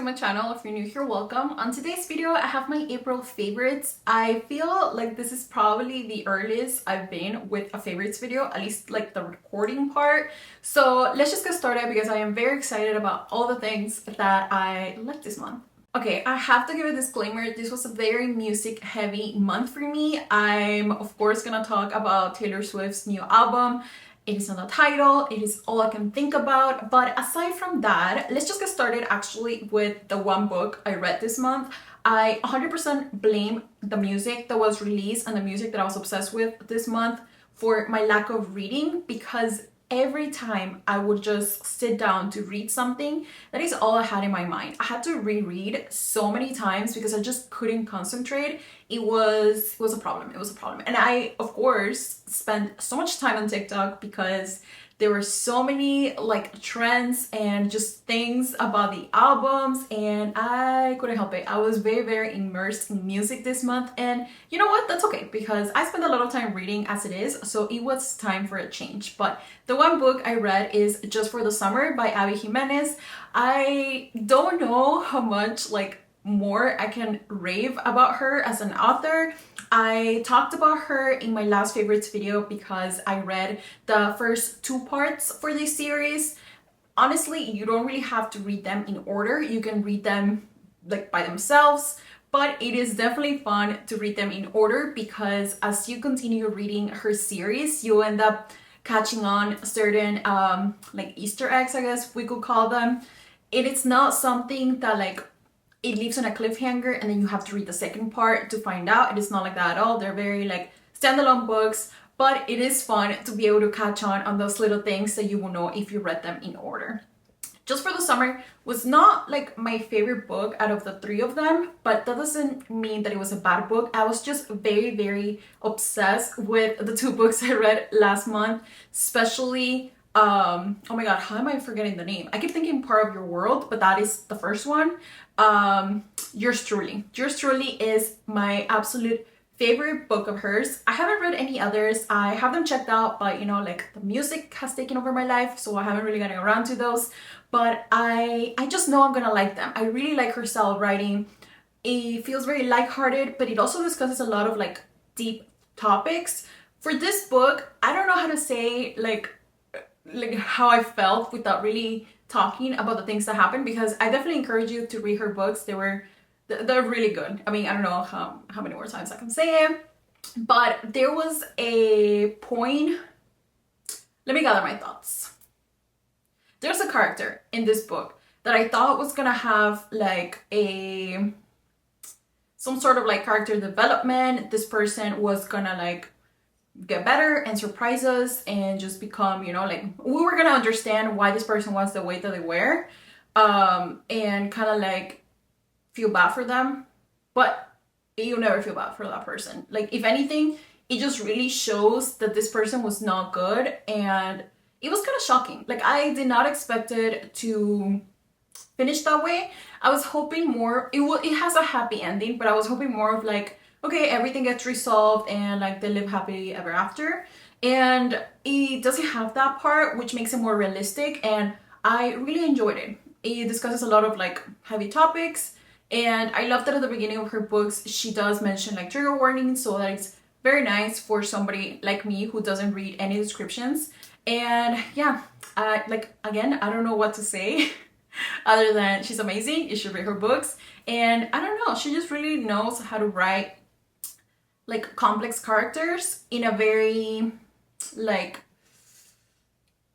to my channel. If you're new here, welcome. On today's video, I have my April favorites. I feel like this is probably the earliest I've been with a favorites video, at least like the recording part. So let's just get started because I am very excited about all the things that I like this month. Okay, I have to give a disclaimer. This was a very music heavy month for me. I'm of course gonna talk about Taylor Swift's new album. It is not the title, it is all I can think about. But aside from that, let's just get started actually with the one book I read this month. I 100% blame the music that was released and the music that I was obsessed with this month for my lack of reading, because every time I would just sit down to read something, that is all I had in my mind. I had to reread so many times because I just couldn't concentrate. It was a problem. It was a problem. And I, of course, spent so much time on TikTok because there were so many like trends and just things about the albums, and I couldn't help it. I was very immersed in music this month, and you know what? That's okay because I spend a lot of time reading as it is, so it was time for a change. But the one book I read is Just for the Summer by Jimenez. I don't know how much more I can rave about her as an author. I talked about her in my last favorites video because I read the first two parts for this series. Honestly, you don't really have to read them in order. You can read them like by themselves, but it is definitely fun to read them in order because as you continue reading her series, you end up catching on certain like Easter eggs, I guess we could call them. It is not something that it leaves on a cliffhanger and then you have to read the second part to find out. It is not like that at all. They're very standalone books, but it is fun to be able to catch on those little things that you will know if you read them in order. Just for the Summer was not my favorite book out of the three of them, but that doesn't mean that it was a bad book. I was just very obsessed with the two books I read last month, especially oh my god, how am I forgetting the name? I keep thinking Part of Your World, but that is the first one. Yours Truly is my absolute favorite book of hers. I haven't read any others. I have them checked out, but the music has taken over my life, so I haven't really gotten around to those. But I just know I'm gonna like them. I really like her style of writing. It feels very lighthearted, but it also discusses a lot of deep topics. For this book, I don't know how to say how I felt without really talking about the things that happened, because I definitely encourage you to read her books. They're really good. I mean, I don't know how many more times I can say it, but there was a point. Let me gather my thoughts. There's a character in this book that I thought was gonna have some sort of character development. This person was gonna get better and surprise us and just become, we were gonna understand why this person was the way that they were, and kind of feel bad for them, but you never feel bad for that person. If anything, it just really shows that this person was not good, and it was kind of shocking. I did not expect it to finish that way. I was hoping more, it has a happy ending, but I was hoping more of okay, everything gets resolved and they live happily ever after. And it doesn't have that part, which makes it more realistic, and I really enjoyed it. It discusses a lot of heavy topics, and I love that at the beginning of her books she does mention trigger warnings, so that it's very nice for somebody like me who doesn't read any descriptions. And yeah, again, I don't know what to say other than she's amazing. You should read her books. And I don't know, she just really knows how to write complex characters in a very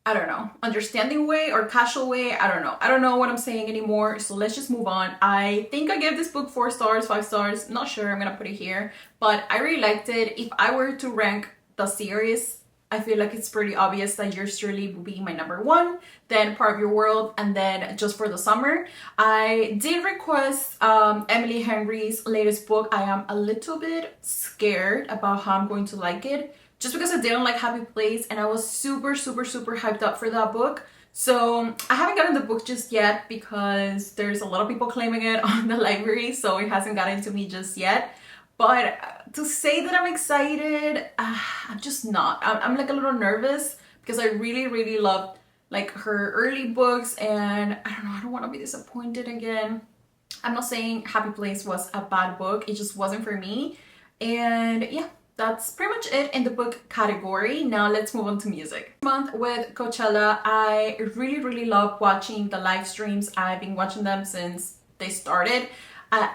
I don't know, understanding way or casual way. I don't know what I'm saying anymore, so let's just move on. I think I gave this book 4 stars, 5 stars, not sure. I'm gonna put it here, but I really liked it. If I were to rank the series, I feel like it's pretty obvious that Yours Truly will be my number 1, then Part of Your World, and then Just for the Summer. I did request Emily Henry's latest book. I am a little bit scared about how I'm going to like it, just because I didn't like Happy Place, and I was super hyped up for that book. So I haven't gotten the book just yet because there's a lot of people claiming it on the library, so it hasn't gotten to me just yet. But to say that I'm excited, I'm just not. I'm a little nervous because I really loved her early books, and I don't know, I don't want to be disappointed again. I'm not saying Happy Place was a bad book, it just wasn't for me. And yeah, that's pretty much it in the book category. Now let's move on to music. This month with Coachella, I really love watching the live streams. I've been watching them since they started.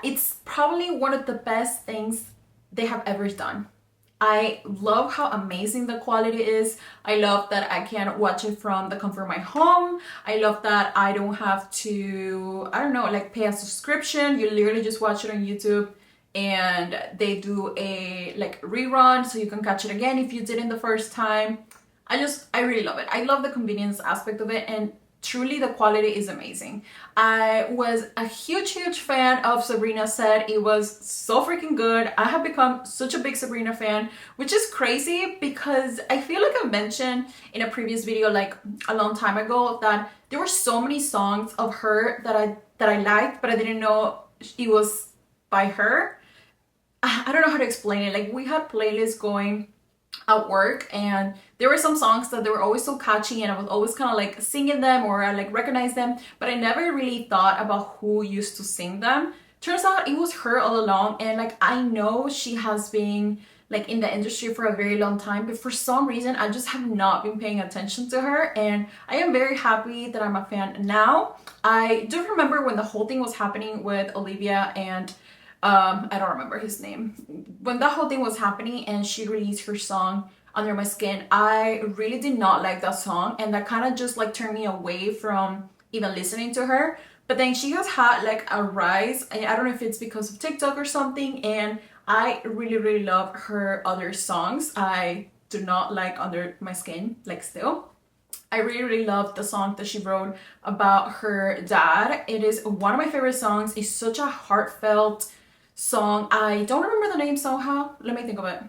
It's probably one of the best things they have ever done. I love how amazing the quality is. I love that I can watch it from the comfort of my home. I love that I don't have to, I don't know, like pay a subscription. You literally just watch it on YouTube and they do a like rerun so you can catch it again if you didn't the first time. I really love it. I love the convenience aspect of it, and truly the quality is amazing. I was a huge fan of Sabrina Said. It was so freaking good. I have become such a big Sabrina fan, which is crazy because I feel like I mentioned in a previous video like a long time ago that there were so many songs of her that I liked, but I didn't know it was by her. I don't know how to explain it. Like, we had playlists going at work and there were some songs that they were always so catchy and I was always kind of like singing them, or I like recognize them, but I never really thought about who used to sing them. Turns out it was her all along, and like I know she has been like in the industry for a very long time, but for some reason I just have not been paying attention to her, and I am very happy that I'm a fan now. I do remember when the whole thing was happening with Olivia and I don't remember his name. When that whole thing was happening and she released her song Under My Skin, I really did not like that song, and that kind of just like turned me away from even listening to her. But then she has had like a rise, and I don't know if it's because of TikTok or something, and I really love her other songs. I do not like Under My Skin, like still. I really love the song that she wrote about her dad. It is one of my favorite songs. It's such a heartfelt song. I don't remember the name somehow. Let me think of it.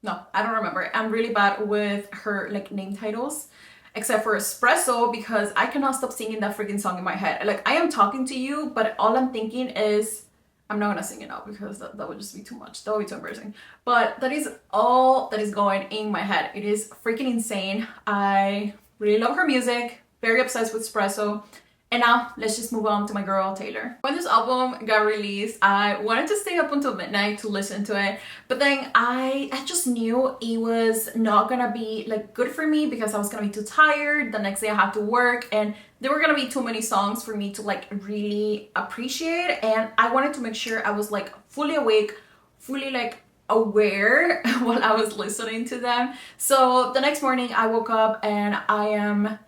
No, I don't remember. I'm really bad with her like name titles, except for Espresso, because I cannot stop singing that freaking song in my head. Like, I am talking to you, but all I'm thinking is, I'm not gonna sing it now because that would just be too much. That would be too embarrassing. But that is all that is going in my head. It is freaking insane. I really love her music. Very obsessed with Espresso. And now let's just move on to my girl Taylor. When this album got released, I wanted to stay up until midnight to listen to it, but then I just knew it was not gonna be like good for me because I was gonna be too tired. The next day I had to work and there were gonna be too many songs for me to like really appreciate, and I wanted to make sure I was like fully awake, fully like aware while I was listening to them. So the next morning I woke up and I am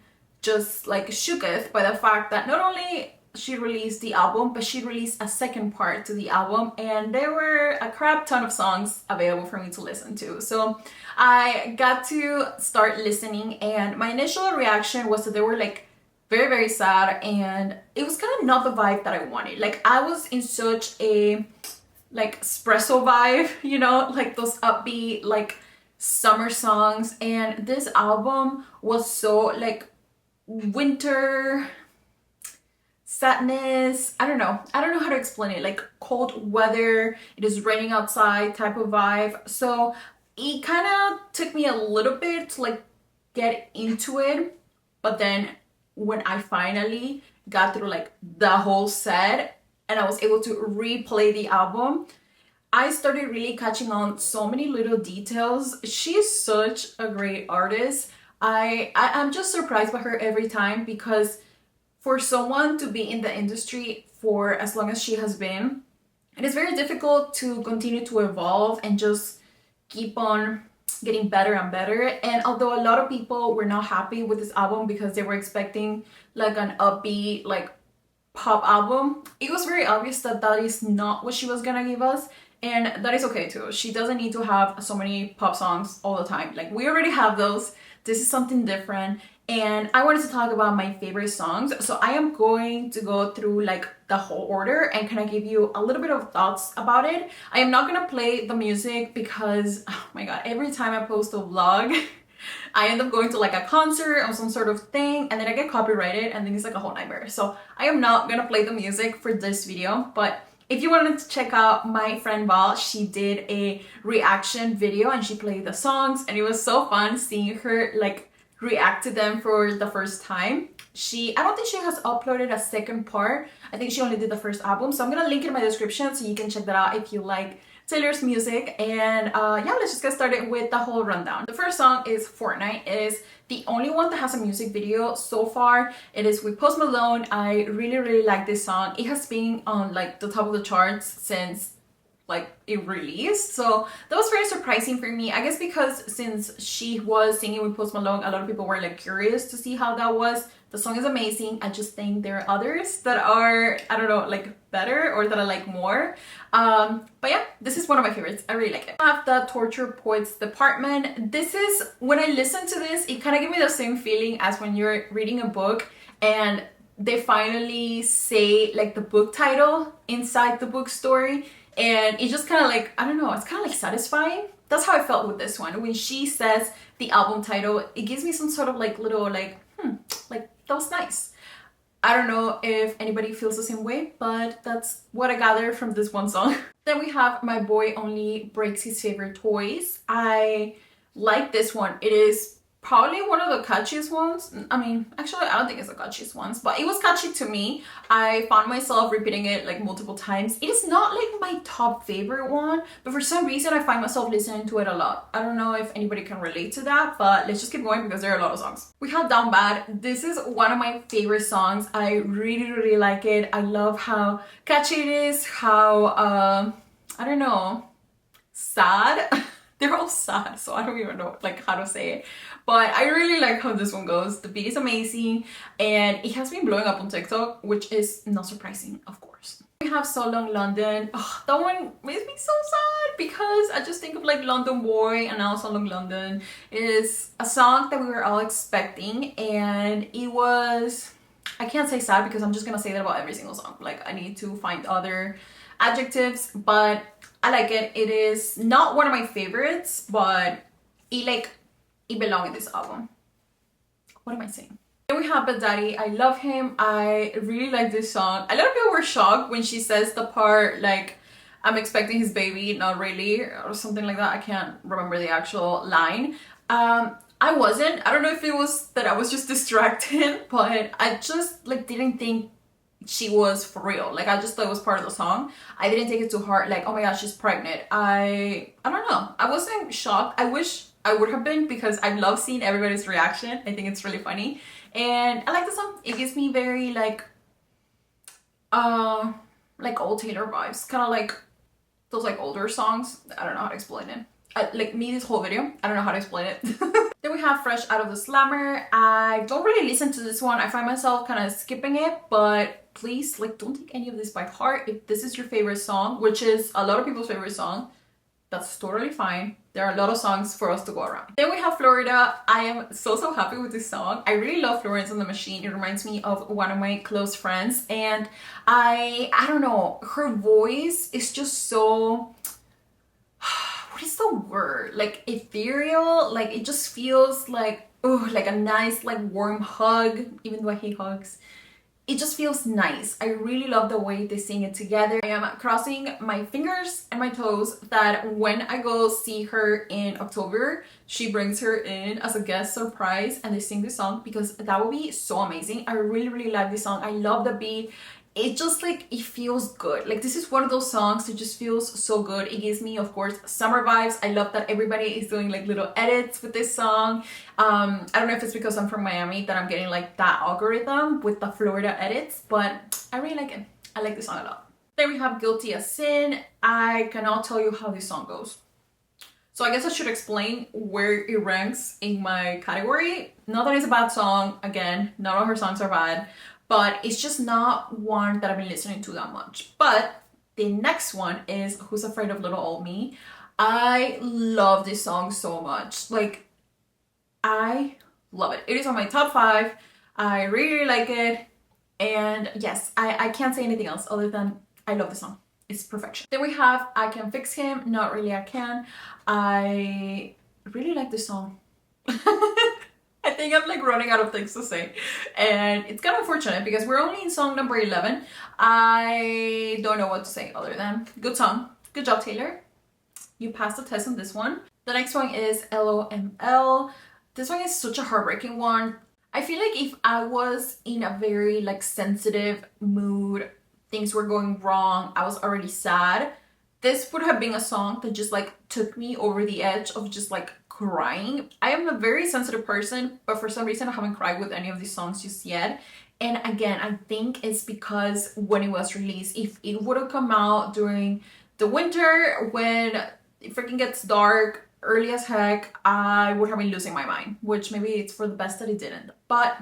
just like shooketh by the fact that not only she released the album, but she released a second part to the album, and there were a crap ton of songs available for me to listen to. So I got to start listening, and my initial reaction was that they were like very sad, and it was kind of not the vibe that I wanted. Like, I was in such a like espresso vibe, you know, like those upbeat like summer songs, and this album was so like winter sadness. I don't know how to explain it. Like cold weather, it is raining outside type of vibe. So it kind of took me a little bit to like get into it, but then when I finally got through like the whole set and I was able to replay the album, I started really catching on so many little details. She's such a great artist. I'm just surprised by her every time, because for someone to be in the industry for as long as she has been, it is very difficult to continue to evolve and just keep on getting better and better. And although a lot of people were not happy with this album because they were expecting like an upbeat like pop album, it was very obvious that that is not what she was gonna give us. And that is okay too. She doesn't need to have so many pop songs all the time. Like, we already have those. This is something different. And I wanted to talk about my favorite songs. So I am going to go through like the whole order and kind of give you a little bit of thoughts about it. I am not gonna play the music because, oh my god, every time I post a vlog, I end up going to like a concert or some sort of thing, and then I get copyrighted, and then it's like a whole nightmare. So I am not gonna play the music for this video, but if you wanted to check out my friend Val, she did a reaction video and she played the songs, and it was so fun seeing her like react to them for the first time. I don't think she has uploaded a second part. I think she only did the first album. So I'm gonna link it in my description so you can check that out if you like Taylor's music. And yeah, let's just get started with the whole rundown. The first song is Fortnite. It is the only one that has a music video so far. It is with Post Malone. I really like this song. It has been on like the top of the charts since like it released, so that was very surprising for me. I guess because since she was singing with Post Malone, a lot of people were like curious to see how that was. The song is amazing. I just think there are others that are, I don't know, like better or that I like more. But yeah, this is one of my favorites. I really like it. I have the Torture Poets Department. This is, when I listen to this, it kind of gives me the same feeling as when you're reading a book and they finally say like the book title inside the book story. And it's just kind of like, I don't know, it's kind of like satisfying. That's how I felt with this one. When she says the album title, it gives me some sort of like little like, like that was nice. I don't know if anybody feels the same way, but that's what I gathered from this one song. Then we have My Boy Only Breaks His Favorite Toys. I like this one. It is probably one of the catchiest ones. I mean, actually, I don't think it's the catchiest ones, but it was catchy to me. I found myself repeating it like multiple times. It is not like my top favorite one, but for some reason, I find myself listening to it a lot. I don't know if anybody can relate to that, but let's just keep going because there are a lot of songs. We have Down Bad. This is one of my favorite songs. I really like it. I love how catchy it is, how, I don't know, sad. They're all sad, so I don't even know like how to say it. But I really like how this one goes. The beat is amazing and it has been blowing up on TikTok, which is not surprising, of course. We have So Long London. Oh, that one makes me so sad because I just think of like London Boy and now So Long London. It is a song that we were all expecting and it was, I can't say sad because I'm just gonna say that about every single song. Like I need to find other adjectives, but I like it. It is not one of my favorites, but it belongs in this album. What am I saying? Then we have Bad Daddy. I love him. I really like this song. A lot of people were shocked when she says the part like, I'm expecting his baby, not really, or something like that. I can't remember the actual line. I wasn't. I don't know if it was that I was just distracted, but I just like didn't think she was for real. Like I just thought it was part of the song. I didn't take it to heart like, oh my gosh, she's pregnant. I don't know. I wasn't shocked. I wish I would have been because I love seeing everybody's reaction. I think it's really funny. And I like the song. It gives me very like old Taylor vibes. Kind of like those like older songs. I don't know how to explain it. Like me, this whole video, I don't know how to explain it. Then we have Fresh Out of the Slammer. I don't really listen to this one. I find myself kind of skipping it, but please, like, don't take any of this by heart. If this is your favorite song, which is a lot of people's favorite song, that's totally fine. There are a lot of songs for us to go around. Then we have Florida. I am so happy with this song. I really love Florence and the Machine. It reminds me of one of my close friends. And I don't know, her voice is just so, what is the word? Like ethereal. Like it just feels like, oh, like a nice, like warm hug, even though I hate hugs. It just feels nice. I really love the way they sing it together. I am crossing my fingers and my toes that when I go see her in October, she brings her in as a guest surprise and they sing this song because that would be so amazing. I really like this song. I love the beat. It just like, it feels good. Like this is one of those songs that just feels so good. It gives me, of course, summer vibes. I love that everybody is doing like little edits with this song. I don't know if it's because I'm from Miami that I'm getting like that algorithm with the Florida edits, but I really like it. I like this song a lot. Then we have Guilty as Sin. I cannot tell you how this song goes. So I guess I should explain where it ranks in my category. Not that it's a bad song. Again, not all her songs are bad. But it's just not one that I've been listening to that much. But the next one is Who's Afraid of Little Old Me. I love this song so much. Like, I love it. It is on my top 5. I really like it. And yes, I can't say anything else other than I love the song. It's perfection. Then we have I Can Fix Him. Not Really I Can. I really like this song. I think I'm like running out of things to say and it's kind of unfortunate because we're only in song number 11. I don't know what to say other than good song. Good job, Taylor. You passed the test on this one. The next one is LOML. This one is such a heartbreaking one. I feel like if I was in a very like sensitive mood, things were going wrong, I was already sad, this would have been a song that just like took me over the edge of just like crying. I am a very sensitive person, but for some reason I haven't cried with any of these songs just yet. And again, I think it's because when it was released, if it would have come out during the winter when it freaking gets dark early as heck, I would have been losing my mind, which maybe it's for the best that it didn't, but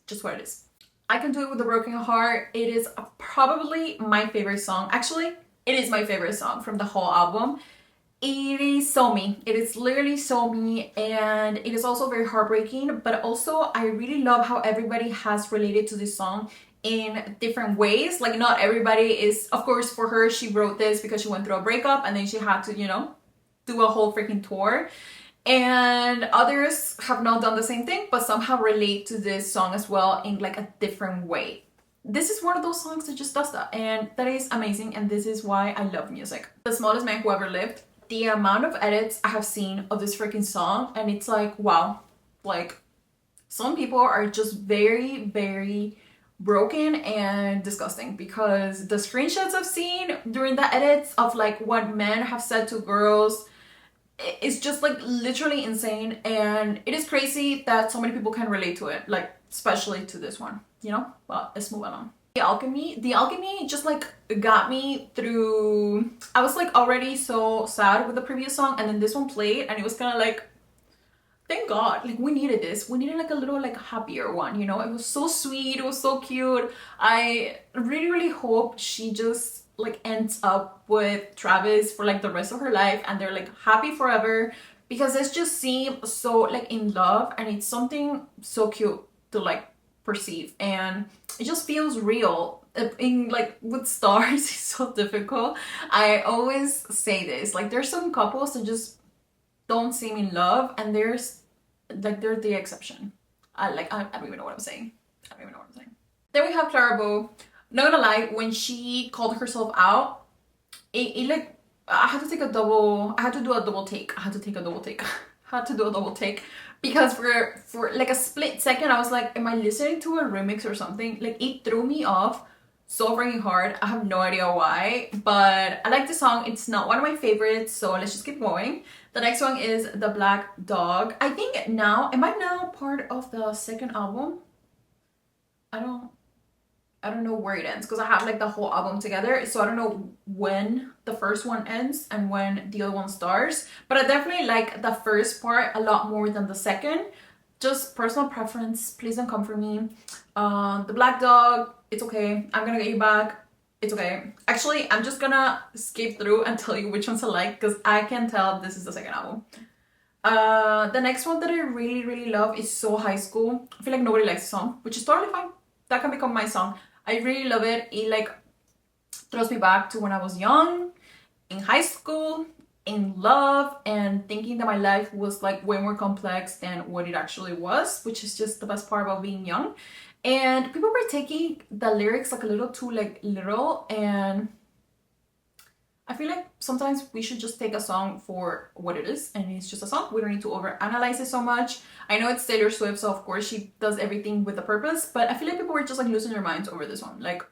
just what it is. I Can Do It With a Broken Heart. It is probably my favorite song. Actually, it is my favorite song from the whole album. It is so me. It is literally so me, and it is also very heartbreaking, but also I really love how everybody has related to this song in different ways. Like, not everybody is, of course, for her, she wrote this because she went through a breakup and then she had to, you know, do a whole freaking tour, and others have not done the same thing but somehow relate to this song as well in like a different way. This is one of those songs that just does that, and that is amazing, and this is why I love music. The Smallest Man Who Ever Lived. The amount of edits I have seen of this freaking song, and it's like, wow, like some people are just very, very broken and disgusting, because the screenshots I've seen during the edits of like what men have said to girls, it's just like literally insane, and it is crazy that so many people can relate to it, like especially to this one, you know. But let's move on. The Alchemy just like got me through. I was like already so sad with the previous song, and then this one played and it was kind of like, thank God, like we needed this. We needed like a little like happier one, you know. It was so sweet, it was so cute. I really hope she just like ends up with Travis for like the rest of her life and they're like happy forever, because it just seems so like in love, and it's something so cute to like perceive, and it just feels real. In like with stars, it's so difficult. I always say this, like there's some couples that just don't seem in love, and there's like they're the exception. I don't even know what I'm saying. Then we have Clara Bow. Not gonna lie, when she called herself out, it like I had to do a double take. Because for like a split second I was like, am I listening to a remix or something? Like it threw me off so freaking hard. I have no idea why, but I like the song. It's not one of my favorites, so let's just keep going. The next one is The Black Dog. I think now, am I now part of the second album? I don't know where it ends, because I have like the whole album together, so I don't know when the first one ends and when the other one starts, but I definitely like the first part a lot more than the second. Just personal preference, please don't come for me. The Black Dog, it's okay. I'm Gonna Get You Back, it's okay. Actually, I'm just gonna skip through and tell you which ones I like, because I can tell this is the second album. The next one that I really love is So High School. I feel like nobody likes the song, which is totally fine. That can become my song. I really love it. It like throws me back to when I was young, in high school, in love, and thinking that my life was like way more complex than what it actually was, which is just the best part about being young. And people were taking the lyrics like a little too like literal, and I feel like sometimes we should just take a song for what it is, and it's just a song. We don't need to overanalyze it so much. I know it's Taylor Swift, so of course she does everything with a purpose, but I feel like people were just like losing their minds over this one. Like,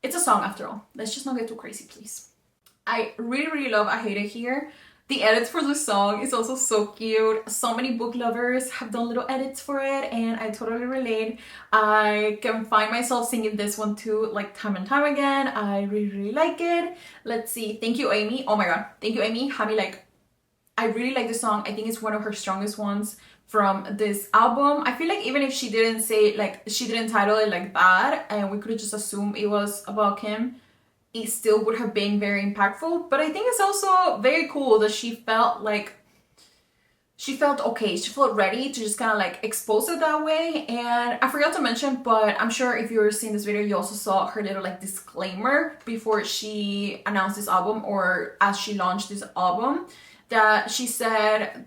it's a song after all. Let's just not get too crazy, please. I really love I Hate It Here. The edits for the song is also so cute. So many book lovers have done little edits for it, and I totally relate. I can find myself singing this one too, like time and time again. I really like it. Let's see. Thank You, Amy. Oh my god. Thank You, Amy. Had me like, I really like this song. I think it's one of her strongest ones from this album. I feel like even if she didn't say, like, she didn't title it like that, and we could just assume it was about Kim, it still would have been very impactful. But I think it's also very cool that she felt like she felt okay, she felt ready to just kind of like expose it that way. And I forgot to mention, but I'm sure if you're seeing this video you also saw her little like disclaimer before she announced this album, or as she launched this album, that she said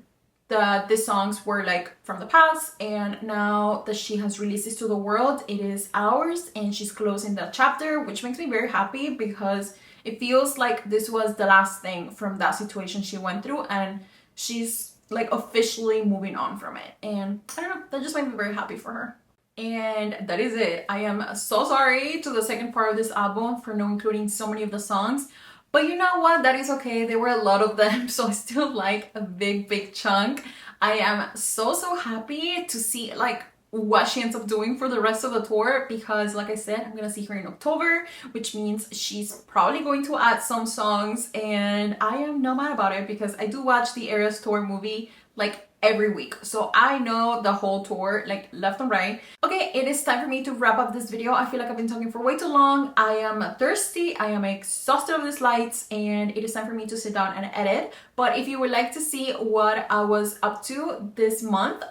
that these songs were like from the past, and now that she has released this to the world, it is ours, and she's closing that chapter, which makes me very happy, because it feels like this was the last thing from that situation she went through, and she's like officially moving on from it. And I don't know, that just made me very happy for her. And that is it. I am so sorry to the second part of this album for not including so many of the songs. But you know what? That is okay. There were a lot of them, so I still like a big chunk. I am so happy to see like what she ends up doing for the rest of the tour, because like I said, I'm gonna see her in October, which means she's probably going to add some songs, and I am not mad about it because I do watch the Eras Tour movie like every week, so I know the whole tour like left and right. Okay, it is time for me to wrap up this video. I feel like I've been talking for way too long. I am thirsty, I am exhausted of these lights, and it is time for me to sit down and edit. But if you would like to see what I was up to this month,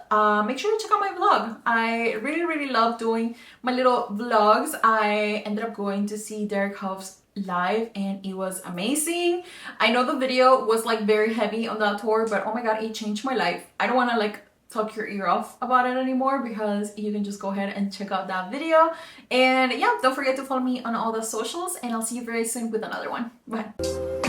make sure to check out my vlog. I really love doing my little vlogs. I ended up going to see Derek Hought's live and it was amazing. I know the video was like very heavy on that tour, but oh my god, it changed my life. I don't want to like talk your ear off about it anymore, because you can just go ahead and check out that video. And yeah, don't forget to follow me on all the socials, and I'll see you very soon with another one. Bye.